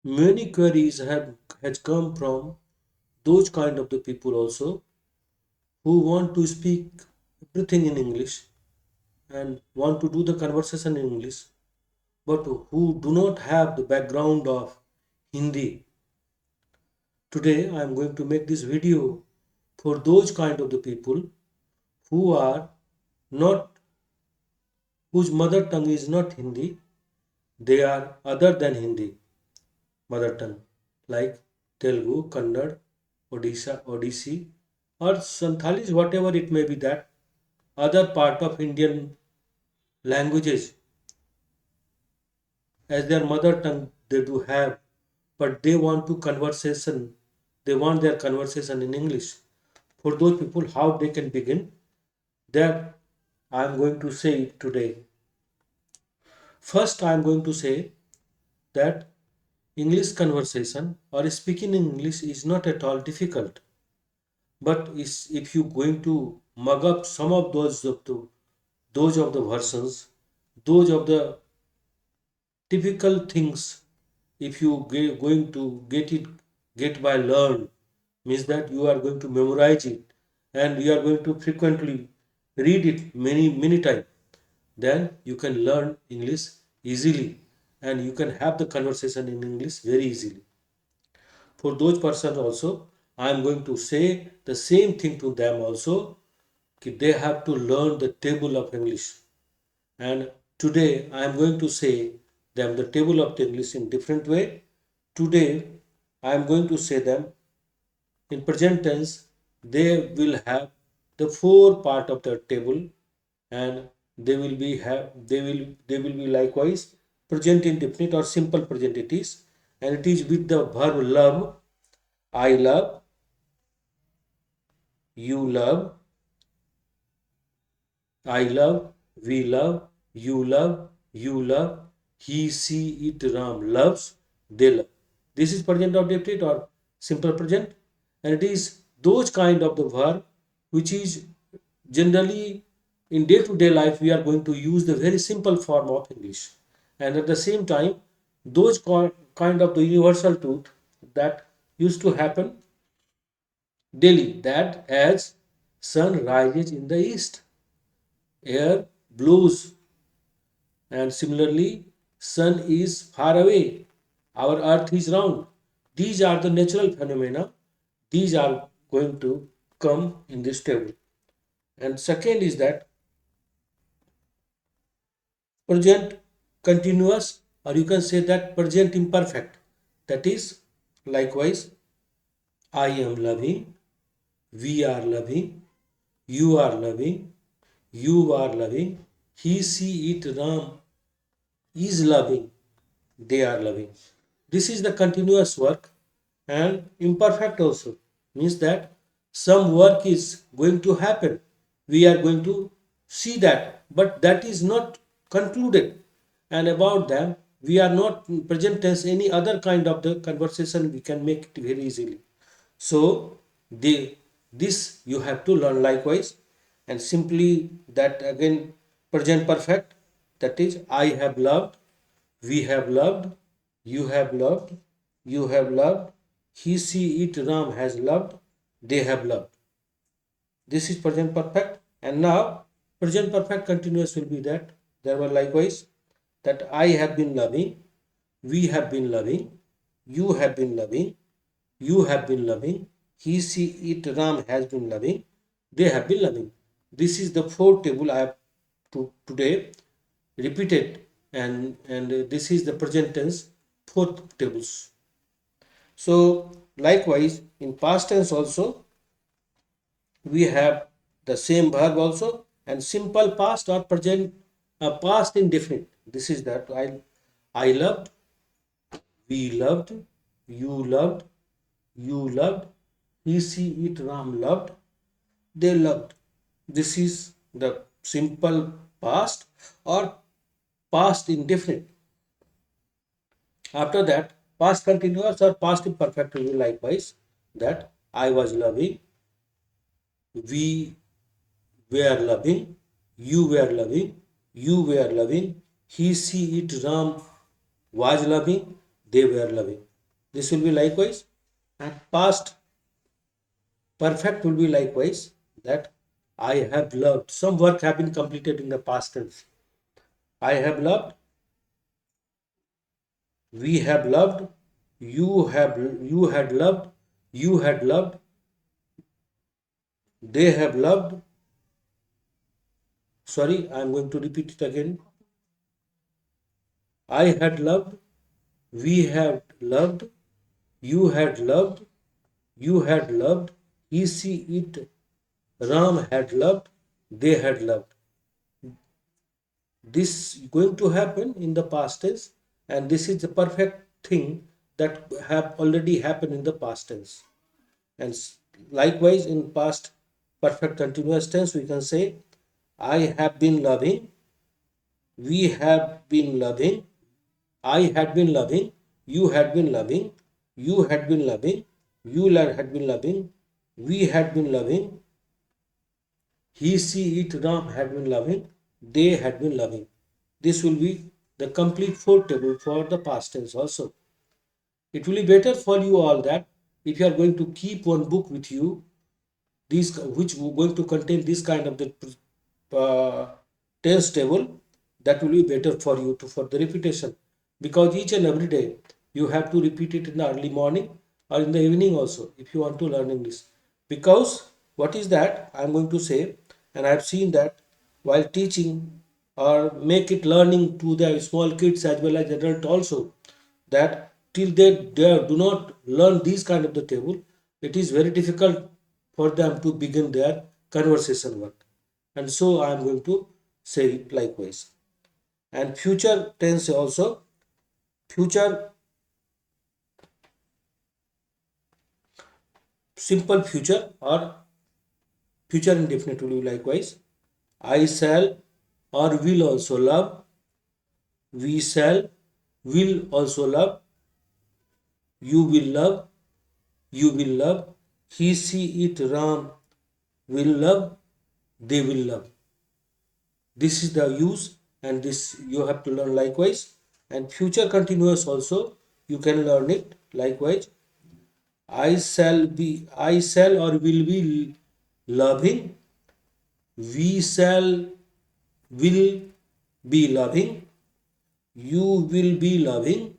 Many queries have has come from those kind of the people also who want to speak everything in English and want to do the conversation in English, but who do not have the background of Hindi. Today I am going to make this video for those kind of the people who are not whose mother tongue is not Hindi, they are other than Hindi mother tongue like Telugu, Kannada, Odissi, or Santhali, whatever it may be, that other part of Indian languages as their mother tongue they do have, but they want to conversation, they want their conversation in English. For those people, how they can begin? That I am going to say it today. First, I am going to say that English conversation or speaking in English is not at all difficult. But is if you going to mug up some of those of the versions, those of the typical things, if you going to get by learn, means that you are going to memorize it and you are going to frequently read it many times, then you can learn English easily and you can have the conversation in English very easily. For those persons also, I am going to say the same thing to them also, that they have to learn the table of English. And today I am going to say them the table of the English in different way. Today I am going to say them in present tense. They will have the four part of the table, and they will be likewise present indefinite or simple present it is, and it is with the verb love. I love, you love, I love, we love, you love, he, she, it, Ram loves, they love. This is present of definite or simple present, and it is those kind of the verb which is generally in day-to-day life we are going to use the very simple form of English, and at the same time those kind of the universal truth that used to happen daily, that as sun rises in the east, air blows, and similarly sun is far away, our earth is round. These are the natural phenomena, these are going to come in this table. And second is that present continuous, or you can say that present imperfect, that is likewise I am loving, we are loving, you are loving, you are loving, he, she, it, Ram is loving, they are loving. This is the continuous work. And imperfect also means that some work is going to happen. We are going to see that, but that is not concluded. And about them, we are not present tense any other kind of the conversation. We can make it very easily. So this you have to learn likewise, and simply that again present perfect, that is I have loved, we have loved, you have loved, you have loved, he, she, it, Ram has loved, they have loved. This is present perfect. And now present perfect continuous will be that there were likewise that I have been loving, we have been loving, you have been loving, you have been loving, he, she, it, Ram has been loving, they have been loving. This is the fourth table I have today repeated, and this is the present tense fourth tables. So likewise in past tense also we have the same verb also, and simple past or present past indefinite. This is that I loved, we loved, you loved, he, she, it, Ram loved, they loved. This is the simple past or past indefinite. After that, past continuous or past imperfect will be likewise that I was loving, we were loving, you were loving, you were loving, he, she, it, Ram was loving, they were loving. This will be likewise. And past perfect will be likewise, that I have loved. Some work have been completed in the past tense. I have loved, we have loved, you had loved, you had loved, they have loved. Sorry, I am going to repeat it again. I had loved, we have loved, you had loved, you had loved, he, she, it, Ram had loved, they had loved. This is going to happen in the past tense, and this is the perfect thing that have already happened in the past tense. And likewise, in past perfect continuous tense, we can say, I have been loving, we have been loving, I had been loving, you had been loving, you had been loving, you had been loving, we had been loving, he, she, it, Ram had been loving, they had been loving. This will be the complete fourth table for the past tense also. It will be better for you all that if you are going to keep one book with you, these which going to contain this kind of the uh, tense table, that will be better for you to for the repetition, because each and every day you have to repeat it in the early morning or in the evening also if you want to learn English. Because what is that I am going to say, and I have seen that while teaching or make it learning to the small kids as well as adult also, that till they do not learn these kind of the table, it is very difficult for them to begin their conversation work. And so I am going to say it likewise. And future tense also, future, simple future or future indefinite will be likewise. I shall or will also love, we shall, will also love, you will love, you will love, he, she, it, Ram will love, they will love. This is the use, and this you have to learn likewise. And future continuous also you can learn it likewise. I shall or will be loving, we shall will be loving, you will be loving,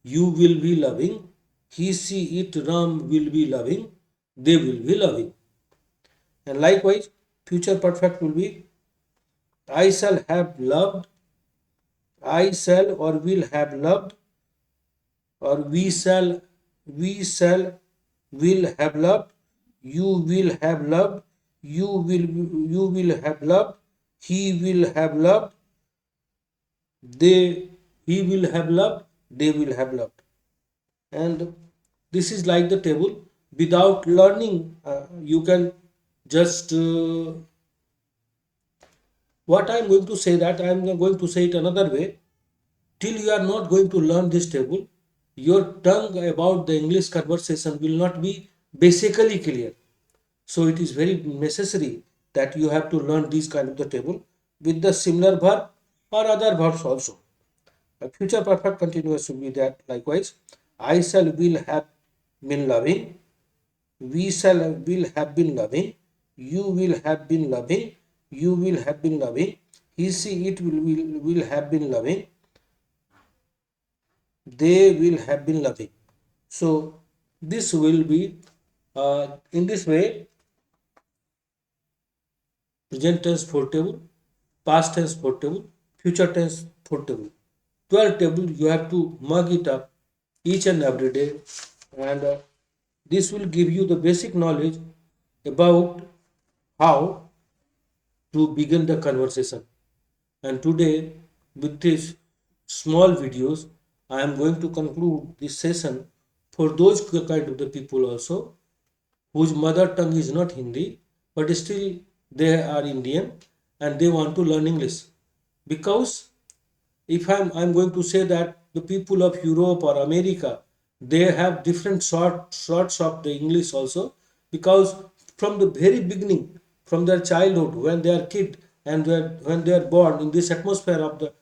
you will be loving, he, she, it, Ram will be loving, they will be loving. And likewise, future perfect will be, I shall have loved, I shall or will have loved, or we shall will have loved, you will have loved, you will have loved, he will have loved, they he will have loved, they will have loved. And this is like the table. Without learning, you can just what I am going to say, that I am going to say it another way. Till you are not going to learn this table, your tongue about the English conversation will not be basically clear. So it is very necessary that you have to learn these kind of the table with the similar verb or other verbs also. A future perfect continuous will be that likewise. I shall will have been loving, we shall will have been loving, you will have been loving, you will have been loving, he, she, it will have been loving, they will have been loving. So this will be in this way, present tense 4 table, past tense 4 table, future tense 4 table. 12 table you have to mug it up each and every day, and this will give you the basic knowledge about how to begin the conversation. And today, with these small videos, I am going to conclude this session for those kind of the people also whose mother tongue is not Hindi, but still they are Indian and they want to learn English. Because if I'm going to say that the people of Europe or America, they have different sorts of the English also, because from the very beginning, from their childhood, when they are kid and when they are born in this atmosphere of the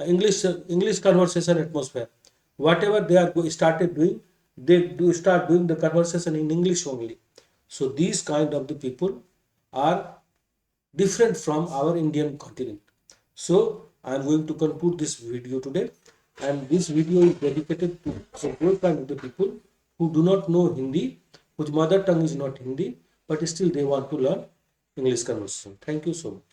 English conversation atmosphere, whatever they are started doing, they do start doing the conversation in English only. So these kind of the people are different from our Indian continent. So I am going to conclude this video today, and this video is dedicated to those kind of the people who do not know Hindi, whose mother tongue is not Hindi, but still they want to learn English conversation. Thank you so much.